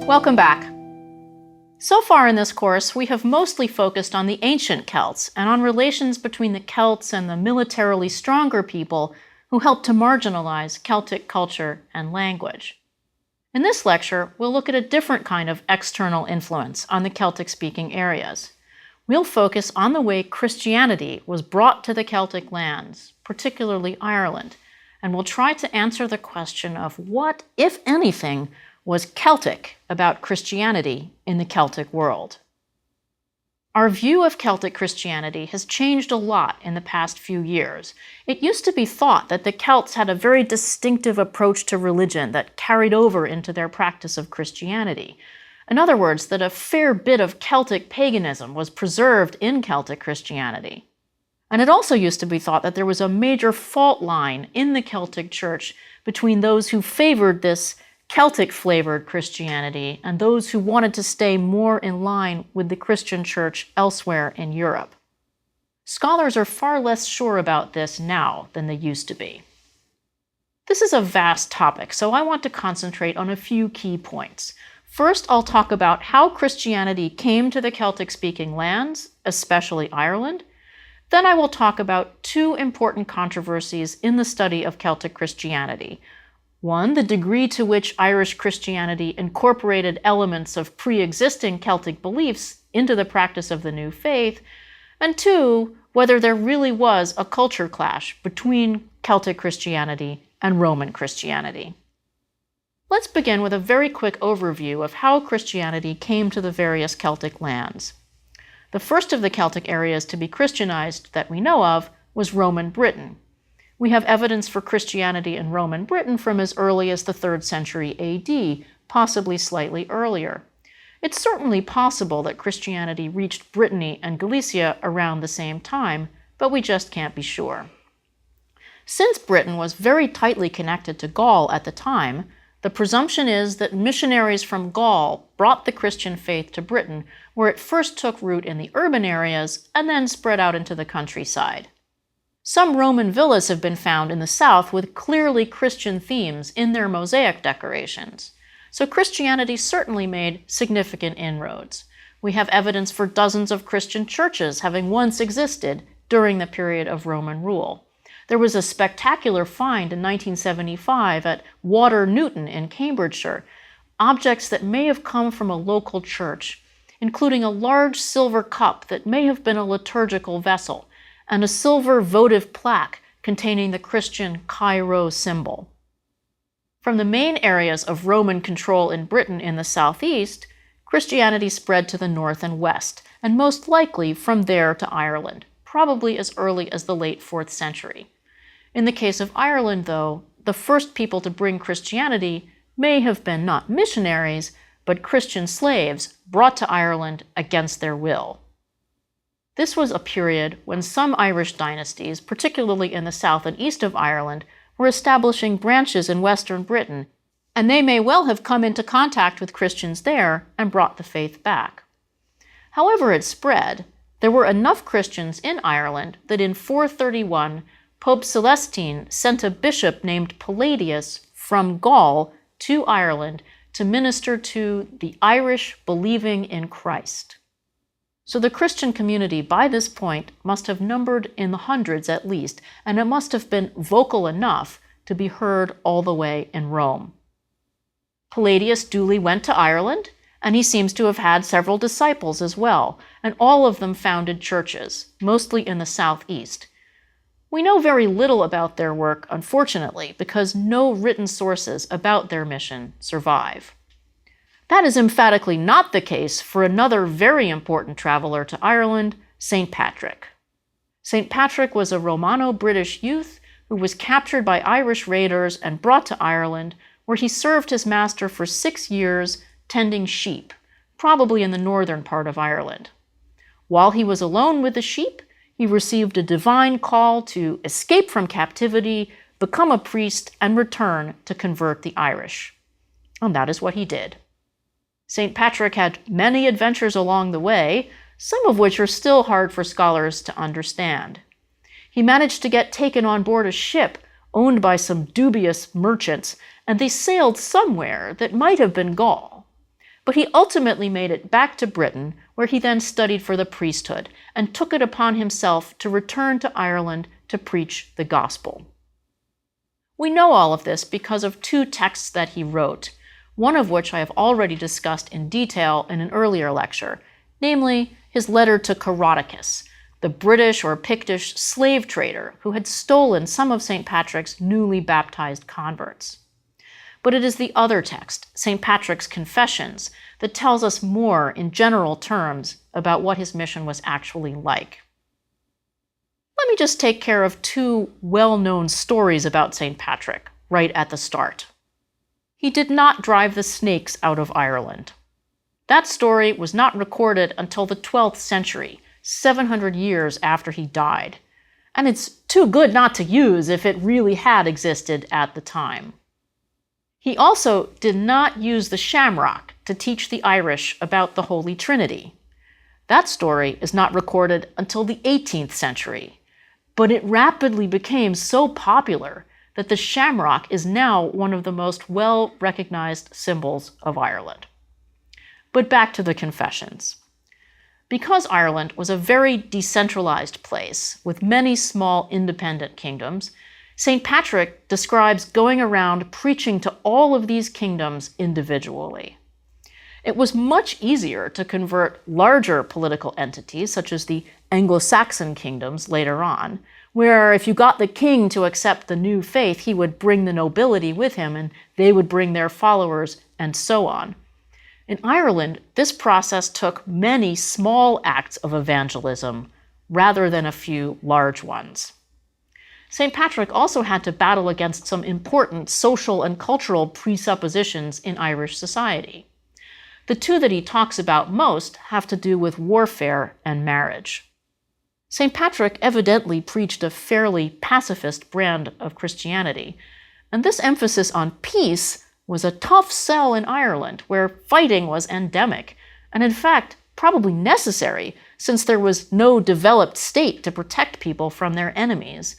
Welcome back. So far in this course, we have mostly focused on the ancient Celts and on relations between the Celts and the militarily stronger people who helped to marginalize Celtic culture and language. In this lecture, we'll look at a different kind of external influence on the Celtic-speaking areas. We'll focus on the way Christianity was brought to the Celtic lands, particularly Ireland, and we'll try to answer the question of what, if anything, was Celtic about Christianity in the Celtic world. Our view of Celtic Christianity has changed a lot in the past few years. It used to be thought that the Celts had a very distinctive approach to religion that carried over into their practice of Christianity. In other words, that a fair bit of Celtic paganism was preserved in Celtic Christianity. And it also used to be thought that there was a major fault line in the Celtic Church between those who favored this Celtic-flavored Christianity and those who wanted to stay more in line with the Christian church elsewhere in Europe. Scholars are far less sure about this now than they used to be. This is a vast topic, so I want to concentrate on a few key points. First, I'll talk about how Christianity came to the Celtic-speaking lands, especially Ireland. Then I will talk about two important controversies in the study of Celtic Christianity. One, the degree to which Irish Christianity incorporated elements of pre-existing Celtic beliefs into the practice of the new faith, and two, whether there really was a culture clash between Celtic Christianity and Roman Christianity. Let's begin with a very quick overview of how Christianity came to the various Celtic lands. The first of the Celtic areas to be Christianized that we know of was Roman Britain. We have evidence for Christianity in Roman Britain from as early as the 3rd century AD, possibly slightly earlier. It's certainly possible that Christianity reached Brittany and Galicia around the same time, but we just can't be sure. Since Britain was very tightly connected to Gaul at the time, the presumption is that missionaries from Gaul brought the Christian faith to Britain, where it first took root in the urban areas and then spread out into the countryside. Some Roman villas have been found in the south with clearly Christian themes in their mosaic decorations. So Christianity certainly made significant inroads. We have evidence for dozens of Christian churches having once existed during the period of Roman rule. There was a spectacular find in 1975 at Water Newton in Cambridgeshire, objects that may have come from a local church, including a large silver cup that may have been a liturgical vessel, and a silver votive plaque containing the Christian Chi-Rho symbol. From the main areas of Roman control in Britain in the southeast, Christianity spread to the north and west, and most likely from there to Ireland, probably as early as the late 4th century. In the case of Ireland, though, the first people to bring Christianity may have been not missionaries, but Christian slaves brought to Ireland against their will. This was a period when some Irish dynasties, particularly in the south and east of Ireland, were establishing branches in western Britain, and they may well have come into contact with Christians there and brought the faith back. However it spread, there were enough Christians in Ireland that in 431, Pope Celestine sent a bishop named Palladius from Gaul to Ireland to minister to the Irish believing in Christ. So the Christian community by this point must have numbered in the hundreds at least, and it must have been vocal enough to be heard all the way in Rome. Palladius duly went to Ireland, and he seems to have had several disciples as well, and all of them founded churches, mostly in the southeast. We know very little about their work, unfortunately, because no written sources about their mission survive. That is emphatically not the case for another very important traveler to Ireland, St. Patrick. St. Patrick was a Romano-British youth who was captured by Irish raiders and brought to Ireland, where he served his master for 6 years tending sheep, probably in the northern part of Ireland. While he was alone with the sheep, he received a divine call to escape from captivity, become a priest, and return to convert the Irish. And that is what he did. St. Patrick had many adventures along the way, some of which are still hard for scholars to understand. He managed to get taken on board a ship owned by some dubious merchants, and they sailed somewhere that might have been Gaul. But he ultimately made it back to Britain, where he then studied for the priesthood and took it upon himself to return to Ireland to preach the gospel. We know all of this because of two texts that he wrote, one of which I have already discussed in detail in an earlier lecture, namely his letter to Coroticus, the British or Pictish slave trader who had stolen some of St. Patrick's newly baptized converts. But it is the other text, St. Patrick's Confessions, that tells us more in general terms about what his mission was actually like. Let me just take care of two well-known stories about St. Patrick right at the start. He did not drive the snakes out of Ireland. That story was not recorded until the 12th century, 700 years after he died, and it's too good not to use if it really had existed at the time. He also did not use the shamrock to teach the Irish about the Holy Trinity. That story is not recorded until the 18th century, but it rapidly became so popular that the shamrock is now one of the most well-recognized symbols of Ireland. But back to the Confessions. Because Ireland was a very decentralized place with many small independent kingdoms, St. Patrick describes going around preaching to all of these kingdoms individually. It was much easier to convert larger political entities, such as the Anglo-Saxon kingdoms later on, where if you got the king to accept the new faith, he would bring the nobility with him and they would bring their followers and so on. In Ireland, this process took many small acts of evangelism rather than a few large ones. St. Patrick also had to battle against some important social and cultural presuppositions in Irish society. The two that he talks about most have to do with warfare and marriage. St. Patrick evidently preached a fairly pacifist brand of Christianity, and this emphasis on peace was a tough sell in Ireland, where fighting was endemic, and in fact, probably necessary, since there was no developed state to protect people from their enemies.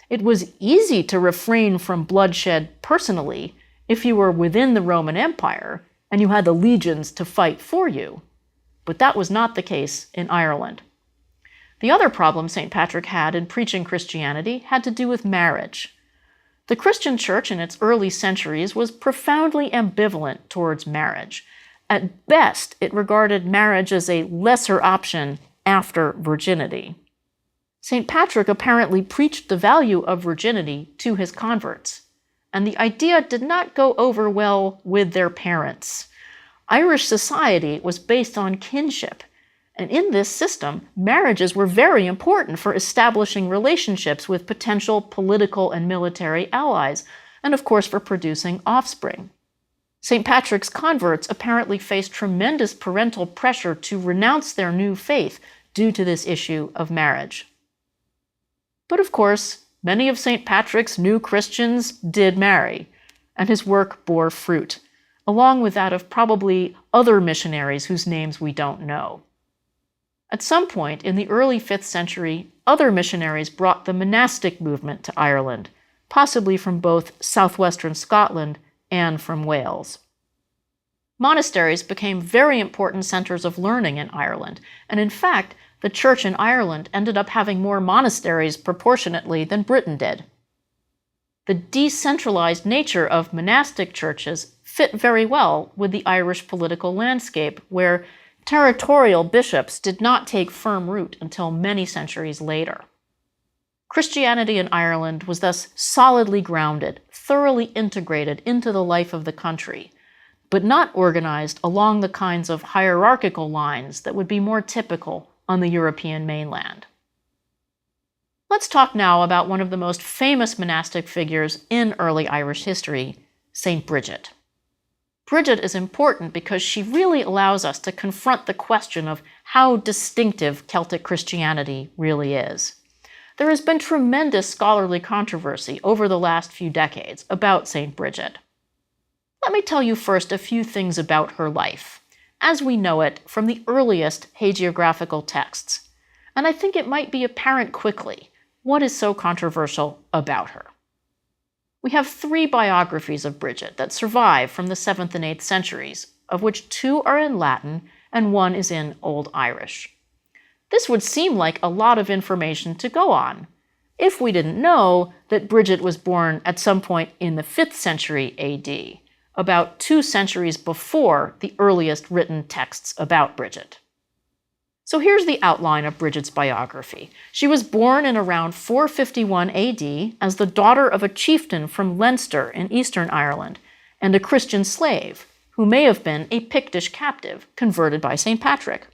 It was easy to refrain from bloodshed personally if you were within the Roman Empire and you had the legions to fight for you. But that was not the case in Ireland. The other problem St. Patrick had in preaching Christianity had to do with marriage. The Christian church in its early centuries was profoundly ambivalent towards marriage. At best, it regarded marriage as a lesser option after virginity. St. Patrick apparently preached the value of virginity to his converts, and the idea did not go over well with their parents. Irish society was based on kinship, and in this system, marriages were very important for establishing relationships with potential political and military allies, and of course for producing offspring. St. Patrick's converts apparently faced tremendous parental pressure to renounce their new faith due to this issue of marriage. But of course, many of St. Patrick's new Christians did marry, and his work bore fruit, along with that of probably other missionaries whose names we don't know. At some point in the early 5th century, other missionaries brought the monastic movement to Ireland, possibly from both southwestern Scotland and from Wales. Monasteries became very important centers of learning in Ireland, and in fact, the church in Ireland ended up having more monasteries proportionately than Britain did. The decentralized nature of monastic churches fit very well with the Irish political landscape, where territorial bishops did not take firm root until many centuries later. Christianity in Ireland was thus solidly grounded, thoroughly integrated into the life of the country, but not organized along the kinds of hierarchical lines that would be more typical on the European mainland. Let's talk now about one of the most famous monastic figures in early Irish history, St. Bridget. Bridget is important because she really allows us to confront the question of how distinctive Celtic Christianity really is. There has been tremendous scholarly controversy over the last few decades about St. Bridget. Let me tell you first a few things about her life, as we know it from the earliest hagiographical texts, and I think it might be apparent quickly what is so controversial about her. We have 3 biographies of Bridget that survive from the 7th and 8th centuries, of which 2 are in Latin and 1 is in Old Irish. This would seem like a lot of information to go on, if we didn't know that Bridget was born at some point in the 5th century AD, about 2 centuries before the earliest written texts about Bridget. So here's the outline of Bridget's biography. She was born in around 451 AD as the daughter of a chieftain from Leinster in Eastern Ireland and a Christian slave who may have been a Pictish captive converted by St. Patrick.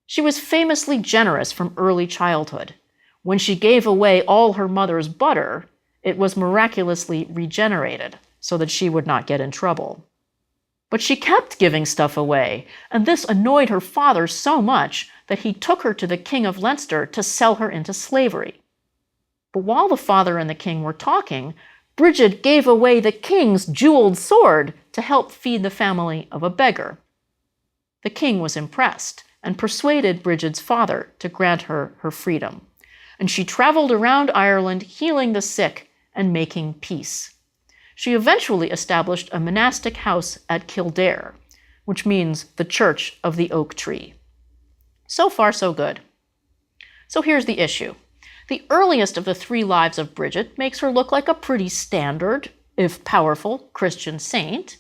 She was famously generous from early childhood. When she gave away all her mother's butter, it was miraculously regenerated so that she would not get in trouble. But she kept giving stuff away, and this annoyed her father so much that he took her to the king of Leinster to sell her into slavery. But while the father and the king were talking, Bridget gave away the king's jeweled sword to help feed the family of a beggar. The king was impressed and persuaded Bridget's father to grant her her freedom, and she traveled around Ireland healing the sick and making peace. She eventually established a monastic house at Kildare, which means the Church of the Oak Tree. So far, so good. So here's the issue. The earliest of the 3 lives of Bridget makes her look like a pretty standard, if powerful, Christian saint.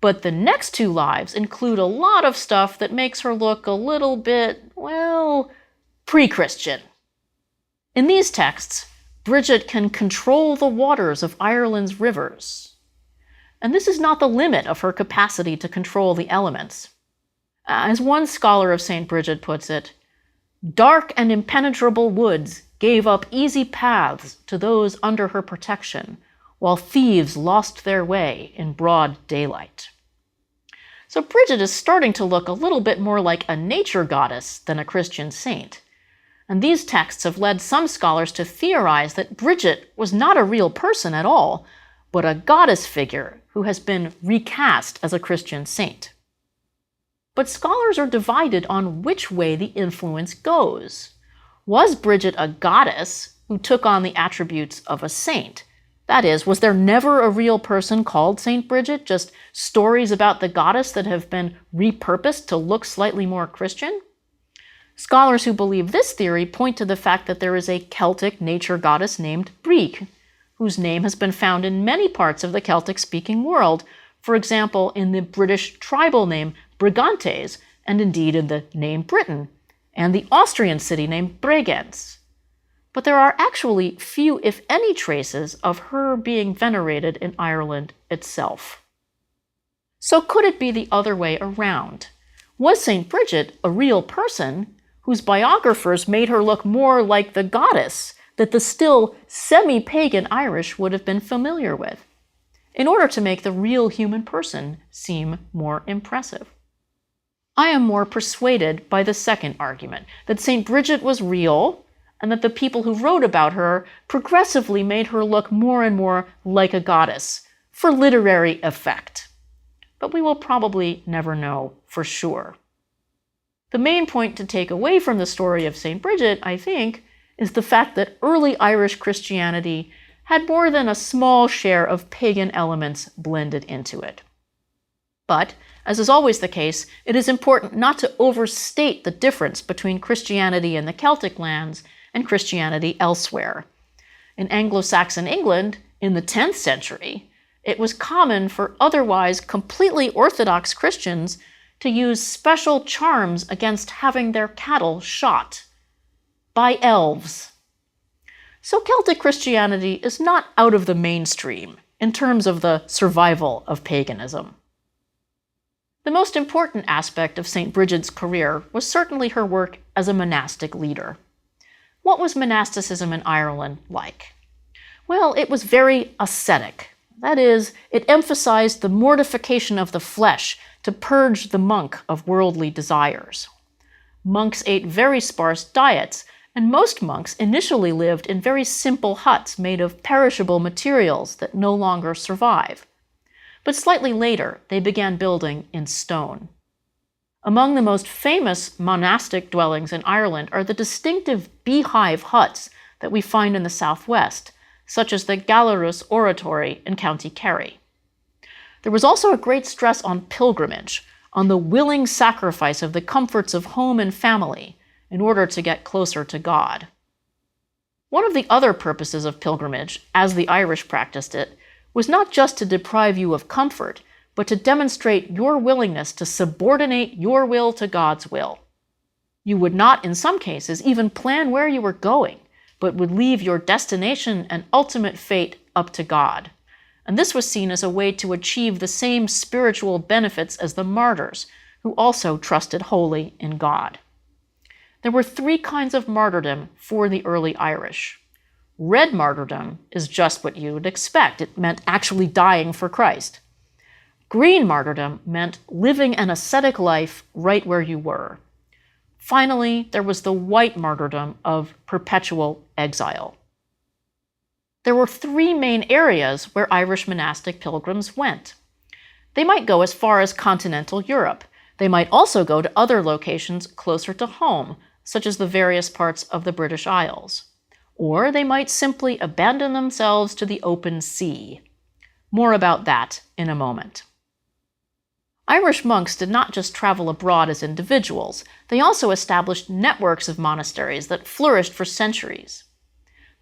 But the next 2 lives include a lot of stuff that makes her look a little bit, well, pre-Christian. In these texts, Bridget can control the waters of Ireland's rivers. And this is not the limit of her capacity to control the elements. As one scholar of St. Bridget puts it, dark and impenetrable woods gave up easy paths to those under her protection, while thieves lost their way in broad daylight. So Bridget is starting to look a little bit more like a nature goddess than a Christian saint. And these texts have led some scholars to theorize that Bridget was not a real person at all, but a goddess figure who has been recast as a Christian saint. But scholars are divided on which way the influence goes. Was Bridget a goddess who took on the attributes of a saint? That is, was there never a real person called St. Bridget, just stories about the goddess that have been repurposed to look slightly more Christian? Scholars who believe this theory point to the fact that there is a Celtic nature goddess named Brieg, whose name has been found in many parts of the Celtic-speaking world, for example, in the British tribal name Brigantes, and indeed in the name Britain, and the Austrian city named Bregenz. But there are actually few, if any, traces of her being venerated in Ireland itself. So could it be the other way around? Was St. Bridget a real person whose biographers made her look more like the goddess that the still semi-pagan Irish would have been familiar with, in order to make the real human person seem more impressive? I am more persuaded by the second argument, that St. Bridget was real, and that the people who wrote about her progressively made her look more and more like a goddess, for literary effect. But we will probably never know for sure. The main point to take away from the story of St. Bridget, I think, is the fact that early Irish Christianity had more than a small share of pagan elements blended into it. But, as is always the case, it is important not to overstate the difference between Christianity in the Celtic lands and Christianity elsewhere. In Anglo-Saxon England, in the 10th century, it was common for otherwise completely Orthodox Christians to use special charms against having their cattle shot by elves. So Celtic Christianity is not out of the mainstream in terms of the survival of paganism. The most important aspect of St. Bridget's career was certainly her work as a monastic leader. What was monasticism in Ireland like? Well, it was very ascetic. That is, it emphasized the mortification of the flesh to purge the monk of worldly desires. Monks ate very sparse diets, and most monks initially lived in very simple huts made of perishable materials that no longer survive. But slightly later, they began building in stone. Among the most famous monastic dwellings in Ireland are the distinctive beehive huts that we find in the southwest, such as the Gallerus Oratory in County Kerry. There was also a great stress on pilgrimage, on the willing sacrifice of the comforts of home and family in order to get closer to God. One of the other purposes of pilgrimage, as the Irish practiced it, was not just to deprive you of comfort, but to demonstrate your willingness to subordinate your will to God's will. You would not, in some cases, even plan where you were going, but would leave your destination and ultimate fate up to God. And this was seen as a way to achieve the same spiritual benefits as the martyrs, who also trusted wholly in God. There were three kinds of martyrdom for the early Irish. Red martyrdom is just what you would expect. It meant actually dying for Christ. Green martyrdom meant living an ascetic life right where you were. Finally, there was the white martyrdom of perpetual exile. There were three main areas where Irish monastic pilgrims went. They might go as far as continental Europe. They might also go to other locations closer to home, such as the various parts of the British Isles. Or they might simply abandon themselves to the open sea. More about that in a moment. Irish monks did not just travel abroad as individuals, they also established networks of monasteries that flourished for centuries.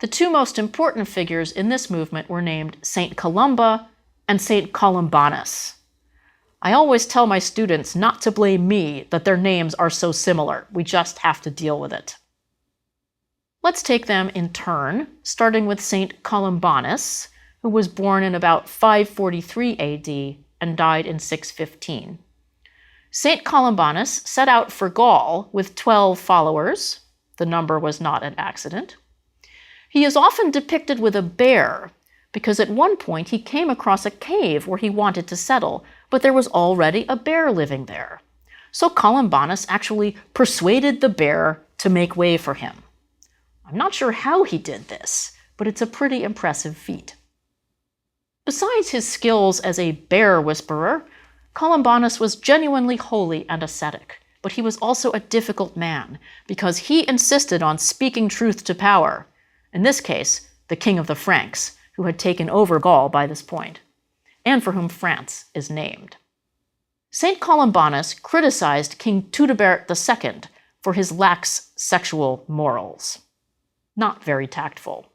The two most important figures in this movement were named Saint Columba and Saint Columbanus. I always tell my students not to blame me that their names are so similar. We just have to deal with it. Let's take them in turn, starting with Saint Columbanus, who was born in about 543 AD and died in 615. Saint Columbanus set out for Gaul with 12 followers. The number was not an accident. He is often depicted with a bear, because at one point he came across a cave where he wanted to settle, but there was already a bear living there. So Columbanus actually persuaded the bear to make way for him. I'm not sure how he did this, but it's a pretty impressive feat. Besides his skills as a bear whisperer, Columbanus was genuinely holy and ascetic, but he was also a difficult man because he insisted on speaking truth to power, in this case, the king of the Franks, who had taken over Gaul by this point, and for whom France is named. Saint Columbanus criticized King Tudebert II for his lax sexual morals. Not very tactful.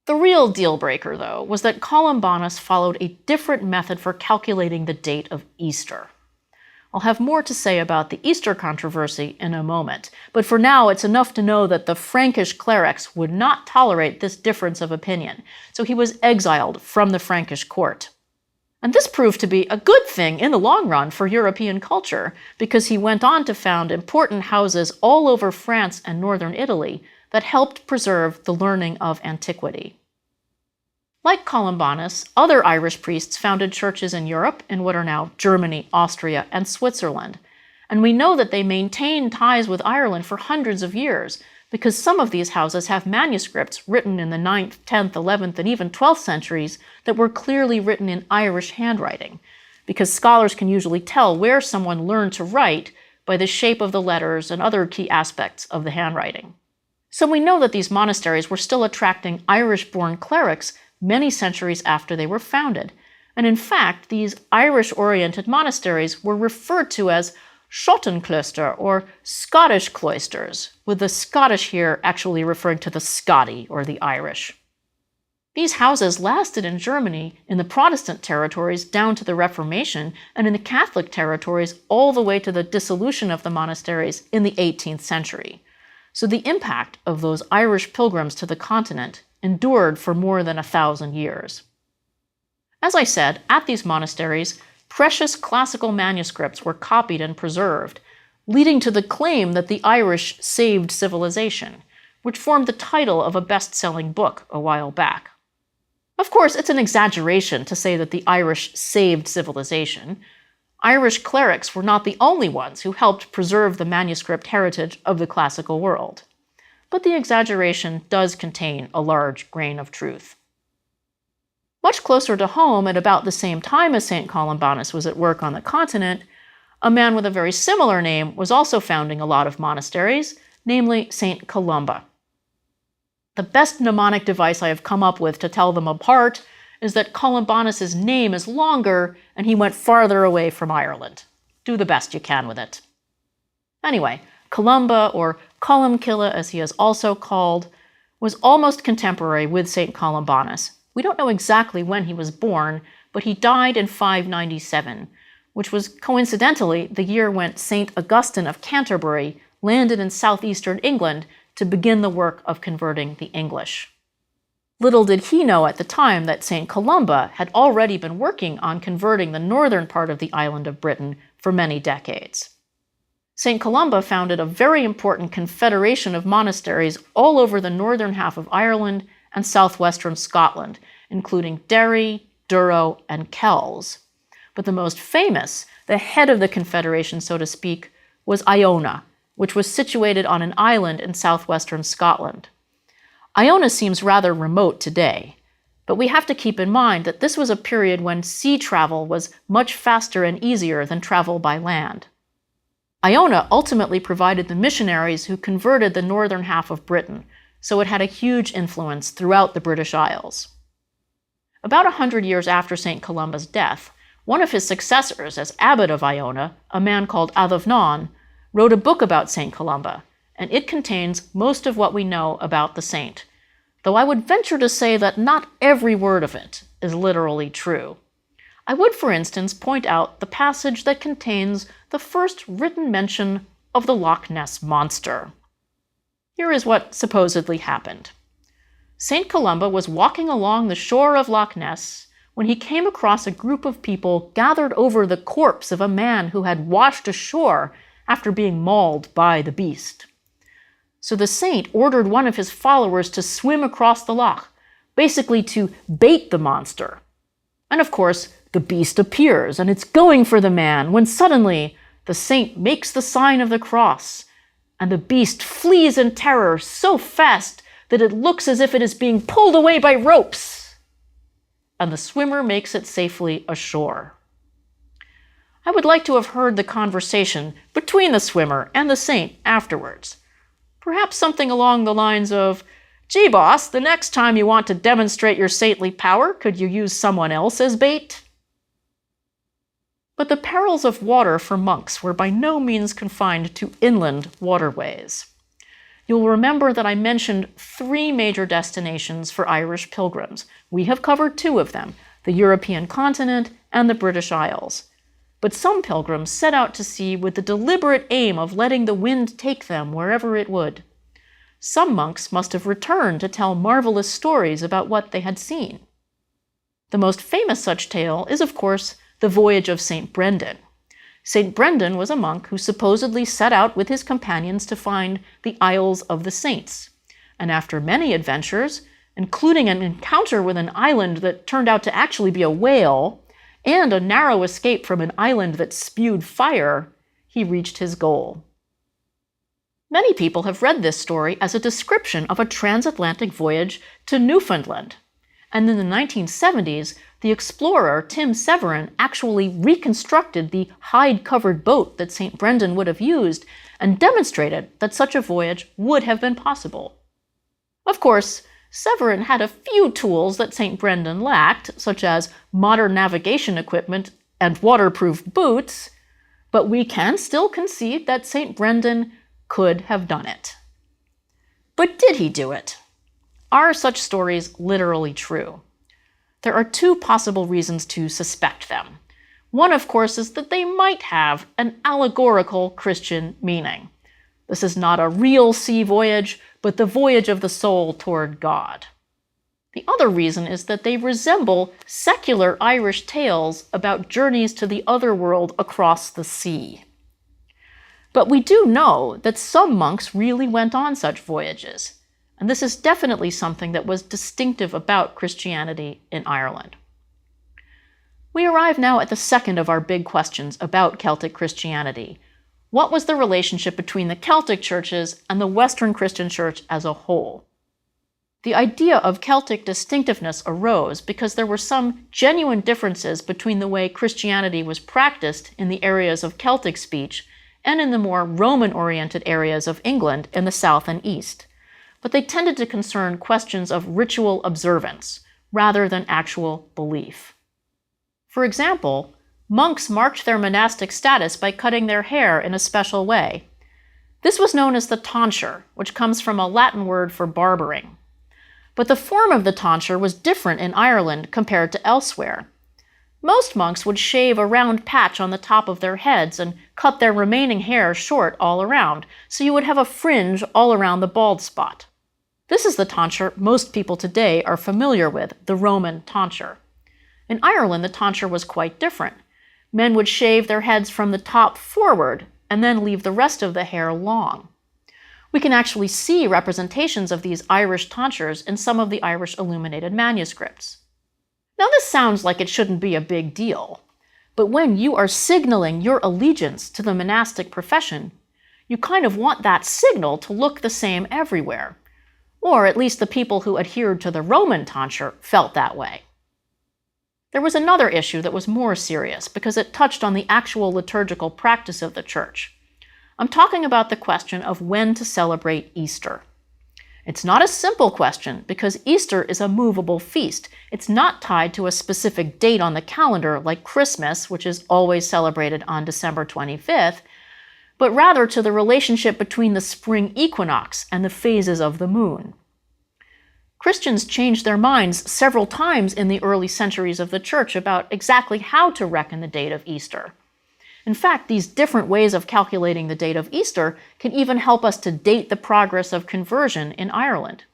The real deal breaker, though, was that Columbanus followed a different method for calculating the date of Easter. I'll have more to say about the Easter controversy in a moment, but for now it's enough to know that the Frankish clerics would not tolerate this difference of opinion, so he was exiled from the Frankish court. And this proved to be a good thing in the long run for European culture, because he went on to found important houses all over France and northern Italy that helped preserve the learning of antiquity. Like Columbanus, other Irish priests founded churches in Europe, in what are now Germany, Austria, and Switzerland. And we know that they maintained ties with Ireland for hundreds of years, because some of these houses have manuscripts written in the 9th, 10th, 11th, and even 12th centuries that were clearly written in Irish handwriting, because scholars can usually tell where someone learned to write by the shape of the letters and other key aspects of the handwriting. So we know that these monasteries were still attracting Irish-born clerics many centuries after they were founded. And in fact, these Irish-oriented monasteries were referred to as Schottenkloster, or Scottish cloisters, with the Scottish here actually referring to the Scoti, or the Irish. These houses lasted in Germany in the Protestant territories down to the Reformation, and in the Catholic territories all the way to the dissolution of the monasteries in the 18th century. So the impact of those Irish pilgrims to the continent endured for more than 1,000 years. As I said, at these monasteries, precious classical manuscripts were copied and preserved, leading to the claim that the Irish saved civilization, which formed the title of a best-selling book a while back. Of course, it's an exaggeration to say that the Irish saved civilization. Irish clerics were not the only ones who helped preserve the manuscript heritage of the classical world. But the exaggeration does contain a large grain of truth. Much closer to home, at about the same time as St. Columbanus was at work on the continent, a man with a very similar name was also founding a lot of monasteries, namely St. Columba. The best mnemonic device I have come up with to tell them apart is that Columbanus' name is longer and he went farther away from Ireland. Do the best you can with it. Anyway, Columba, or Columbkille as he is also called, was almost contemporary with St. Columbanus. We don't know exactly when he was born, but he died in 597, which was coincidentally the year when St. Augustine of Canterbury landed in southeastern England to begin the work of converting the English. Little did he know at the time that St. Columba had already been working on converting the northern part of the island of Britain for many decades. St. Columba founded a very important confederation of monasteries all over the northern half of Ireland and southwestern Scotland, including Derry, Durrow, and Kells. But the most famous, the head of the confederation, so to speak, was Iona, which was situated on an island in southwestern Scotland. Iona seems rather remote today, but we have to keep in mind that this was a period when sea travel was much faster and easier than travel by land. Iona ultimately provided the missionaries who converted the northern half of Britain, so it had a huge influence throughout the British Isles. About 100 years after St. Columba's death, one of his successors as abbot of Iona, a man called Addofnán, wrote a book about St. Columba, and it contains most of what we know about the saint, though I would venture to say that not every word of it is literally true. I would, for instance, point out the passage that contains the first written mention of the Loch Ness Monster. Here is what supposedly happened. St. Columba was walking along the shore of Loch Ness when he came across a group of people gathered over the corpse of a man who had washed ashore after being mauled by the beast. So the saint ordered one of his followers to swim across the loch, basically to bait the monster. And of course, the beast appears, and it's going for the man, when suddenly the saint makes the sign of the cross, and the beast flees in terror so fast that it looks as if it is being pulled away by ropes. And the swimmer makes it safely ashore. I would like to have heard the conversation between the swimmer and the saint afterwards. Perhaps something along the lines of, "Gee, boss, the next time you want to demonstrate your saintly power, could you use someone else as bait?" But the perils of water for monks were by no means confined to inland waterways. You'll remember that I mentioned 3 major destinations for Irish pilgrims. We have covered 2 of them, the European continent and the British Isles. But some pilgrims set out to sea with the deliberate aim of letting the wind take them wherever it would. Some monks must have returned to tell marvelous stories about what they had seen. The most famous such tale is, of course, the voyage of St. Brendan. St. Brendan was a monk who supposedly set out with his companions to find the Isles of the Saints. And after many adventures, including an encounter with an island that turned out to actually be a whale, and a narrow escape from an island that spewed fire, he reached his goal. Many people have read this story as a description of a transatlantic voyage to Newfoundland. And in the 1970s, the explorer Tim Severin actually reconstructed the hide-covered boat that St. Brendan would have used and demonstrated that such a voyage would have been possible. Of course, Severin had a few tools that St. Brendan lacked, such as modern navigation equipment and waterproof boots, but we can still concede that St. Brendan could have done it. But did he do it? Are such stories literally true? There are 2 possible reasons to suspect them. One, of course, is that they might have an allegorical Christian meaning. This is not a real sea voyage, but the voyage of the soul toward God. The other reason is that they resemble secular Irish tales about journeys to the other world across the sea. But we do know that some monks really went on such voyages, and this is definitely something that was distinctive about Christianity in Ireland. We arrive now at the second of our big questions about Celtic Christianity. What was the relationship between the Celtic churches and the Western Christian church as a whole? The idea of Celtic distinctiveness arose because there were some genuine differences between the way Christianity was practiced in the areas of Celtic speech and in the more Roman-oriented areas of England in the south and east. But they tended to concern questions of ritual observance, rather than actual belief. For example, monks marked their monastic status by cutting their hair in a special way. This was known as the tonsure, which comes from a Latin word for barbering. But the form of the tonsure was different in Ireland compared to elsewhere. Most monks would shave a round patch on the top of their heads and cut their remaining hair short all around, so you would have a fringe all around the bald spot. This is the tonsure most people today are familiar with, the Roman tonsure. In Ireland, the tonsure was quite different. Men would shave their heads from the top forward and then leave the rest of the hair long. We can actually see representations of these Irish tonsures in some of the Irish illuminated manuscripts. Now, this sounds like it shouldn't be a big deal, but when you are signaling your allegiance to the monastic profession, you kind of want that signal to look the same everywhere. Or at least the people who adhered to the Roman tonsure felt that way. There was another issue that was more serious because it touched on the actual liturgical practice of the church. I'm talking about the question of when to celebrate Easter. It's not a simple question because Easter is a movable feast. It's not tied to a specific date on the calendar like Christmas, which is always celebrated on December 25th, but rather to the relationship between the spring equinox and the phases of the moon. Christians changed their minds several times in the early centuries of the church about exactly how to reckon the date of Easter. In fact, these different ways of calculating the date of Easter can even help us to date the progress of conversion in Ireland.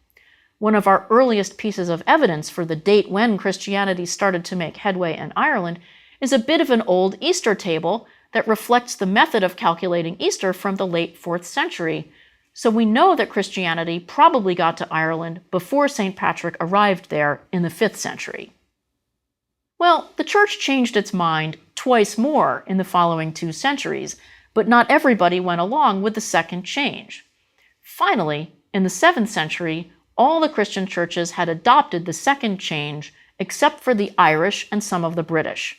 One of our earliest pieces of evidence for the date when Christianity started to make headway in Ireland is a bit of an old Easter table that reflects the method of calculating Easter from the late 4th century. So we know that Christianity probably got to Ireland before St. Patrick arrived there in the 5th century. Well, the church changed its mind twice more in the following 2 centuries, but not everybody went along with the second change. Finally, in the 7th century, all the Christian churches had adopted the second change except for the Irish and some of the British.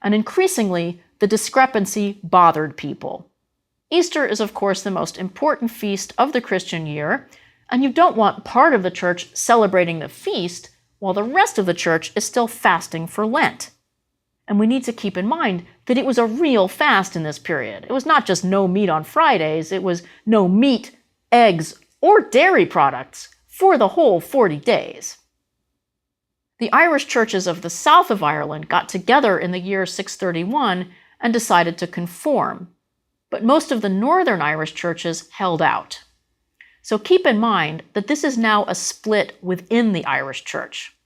And increasingly, the discrepancy bothered people. Easter is, of course, the most important feast of the Christian year, and you don't want part of the church celebrating the feast while the rest of the church is still fasting for Lent. And we need to keep in mind that it was a real fast in this period. It was not just no meat on Fridays, it was no meat, eggs, or dairy products for the whole 40 days. The Irish churches of the south of Ireland got together in the year 631 and decided to conform. But most of the northern Irish churches held out. So keep in mind that this is now a split within the Irish church.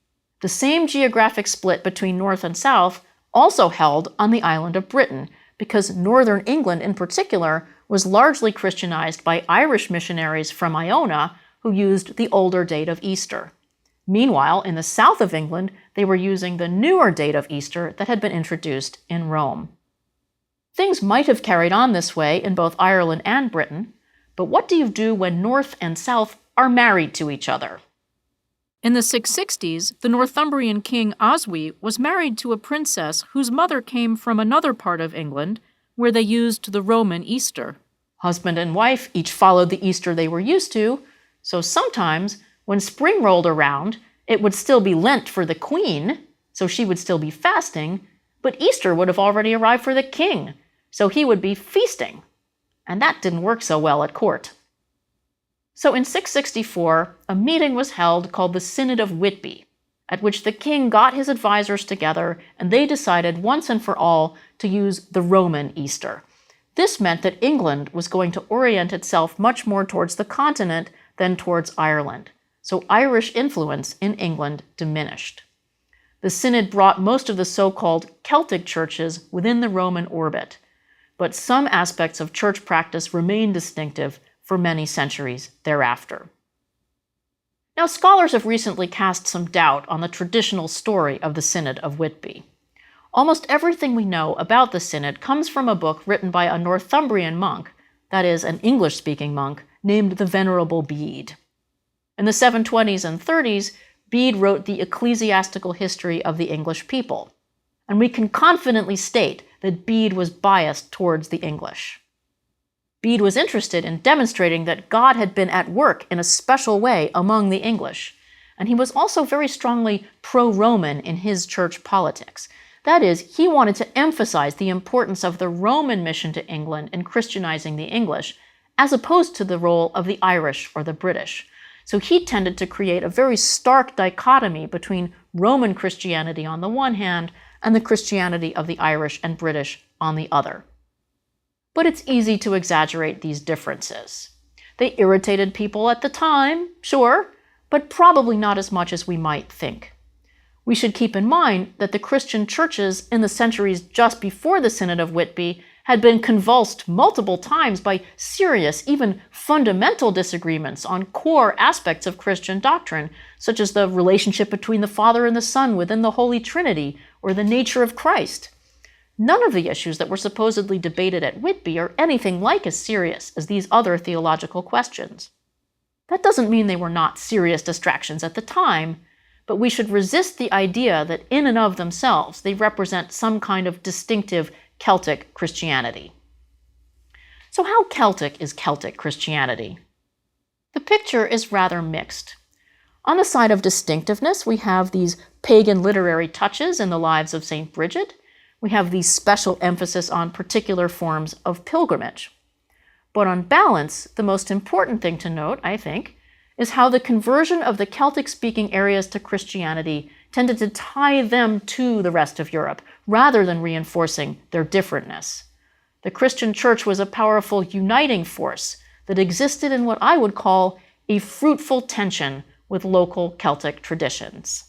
The same geographic split between north and south also held on the island of Britain, because northern England in particular was largely Christianized by Irish missionaries from Iona who used the older date of Easter. Meanwhile, in the south of England, they were using the newer date of Easter that had been introduced in Rome. Things might have carried on this way in both Ireland and Britain, but what do you do when North and South are married to each other? In the 660s, the Northumbrian king Oswy was married to a princess whose mother came from another part of England where they used the Roman Easter. Husband and wife each followed the Easter they were used to, so sometimes when spring rolled around, it would still be Lent for the queen, so she would still be fasting, but Easter would have already arrived for the king, so he would be feasting. And that didn't work so well at court. So in 664, a meeting was held called the Synod of Whitby, at which the king got his advisors together and they decided once and for all to use the Roman Easter. This meant that England was going to orient itself much more towards the continent than towards Ireland. So Irish influence in England diminished. The Synod brought most of the so-called Celtic churches within the Roman orbit, but some aspects of church practice remained distinctive for many centuries thereafter. Now, scholars have recently cast some doubt on the traditional story of the Synod of Whitby. Almost everything we know about the Synod comes from a book written by a Northumbrian monk, that is, an English-speaking monk, named the Venerable Bede. In the 720s and 30s, Bede wrote the ecclesiastical history of the English people, and we can confidently state that Bede was biased towards the English. Bede was interested in demonstrating that God had been at work in a special way among the English, and he was also very strongly pro-Roman in his church politics. That is, he wanted to emphasize the importance of the Roman mission to England in Christianizing the English, as opposed to the role of the Irish or the British. So he tended to create a very stark dichotomy between Roman Christianity on the one hand and the Christianity of the Irish and British on the other. But it's easy to exaggerate these differences. They irritated people at the time, sure, but probably not as much as we might think. We should keep in mind that the Christian churches in the centuries just before the Synod of Whitby had been convulsed multiple times by serious, even fundamental disagreements on core aspects of Christian doctrine, such as the relationship between the Father and the Son within the Holy Trinity, or the nature of Christ. None of the issues that were supposedly debated at Whitby are anything like as serious as these other theological questions. That doesn't mean they were not serious distractions at the time, but we should resist the idea that in and of themselves they represent some kind of distinctive Celtic Christianity. So how Celtic is Celtic Christianity? The picture is rather mixed. On the side of distinctiveness, we have these pagan literary touches in the lives of St. Bridget. We have the special emphasis on particular forms of pilgrimage. But on balance, the most important thing to note, I think, is how the conversion of the Celtic-speaking areas to Christianity tended to tie them to the rest of Europe, rather than reinforcing their differentness. The Christian church was a powerful uniting force that existed in what I would call a fruitful tension with local Celtic traditions.